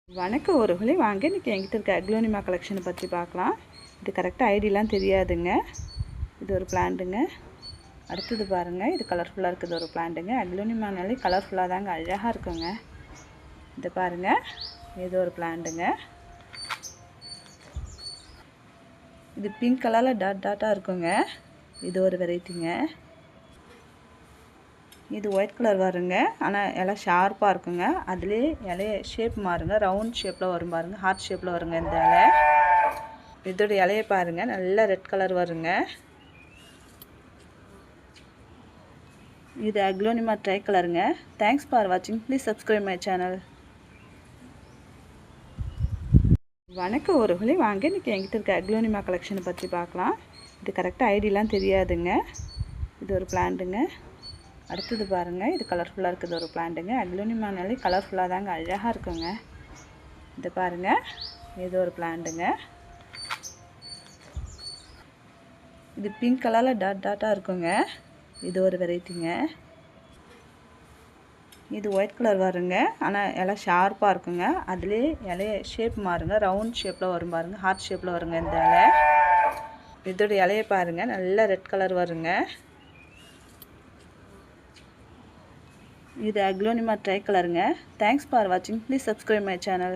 வணக்கம் ஒருகளே வாங்க இன்றைக்கி என்கிட்ட இருக்க அக்லோனிமா கலெக்ஷனை பற்றி பார்க்கலாம். இது கரெக்டாக ஐடியெலாம் தெரியாதுங்க. இது ஒரு பிளான்ட்டுங்க. அடுத்தது பாருங்கள், இது கலர்ஃபுல்லாக இருக்குது ஒரு பிளான்ட்டுங்க. அக்லோனிமானாலே கலர்ஃபுல்லாக தாங்க அழகாக இருக்குங்க. இது பாருங்கள், இது ஒரு பிளான்ட்டுங்க. இது பிங்க் கலரில் டாட்டாக இருக்குங்க. இது ஒரு வெரைட்டிங்க. இது ஒயிட் கலர் வருங்க, ஆனால் எல்லாம் ஷார்ப்பாக இருக்குங்க. அதுலேயே இலைய ஷேப் மாறுங்க, ரவுண்ட் ஷேப்பில் வரும் பாருங்கள், ஹார்ட் ஷேப்பில் வருங்க இந்த இலை. இதோட இலையை பாருங்கள், நல்லா ரெட் கலர் வருங்க. இது அக்லோனிமா ட்ரை கலருங்க. தேங்க்ஸ் ஃபார் வாட்சிங். Please subscribe my channel. வணக்கம் ஒருகளே வாங்க இன்றைக்கி என்கிட்ட இருக்க அக்லோனிமா கலெக்ஷனை பற்றி பார்க்கலாம். இது கரெக்டாக ஐடியெலாம் தெரியாதுங்க. இது ஒரு பிளான்ட்டுங்க. அடுத்தது பாருங்கள், இது கலர்ஃபுல்லாக இருக்குது ஒரு பிளான்ட்டுங்க. அக்லோனிமானாலே கலர்ஃபுல்லாக தாங்க அழகாக இருக்குங்க. இது பாருங்கள், இது ஒரு பிளான்ட்டுங்க. இது பிங்க் கலரில் டாட்டாக இருக்குங்க. இது ஒரு வெரைட்டிங்க. இது ஒயிட் கலர் வருங்க, ஆனால் எல்லாம் ஷார்ப்பாக இருக்குங்க. அதுலேயே இலைய ஷேப் மாறுங்க, ரவுண்ட் ஷேப்பில் வரும் பாருங்கள், ஹார்ட் ஷேப்பில் வருங்க இந்த இலை. இதோட இலையை பாருங்கள், நல்லா ரெட் கலர் வருங்க. இது அக்லோனிமா ட்ரை கலருங்க. தேங்க்ஸ் ஃபார் வாட்சிங். Please subscribe my channel.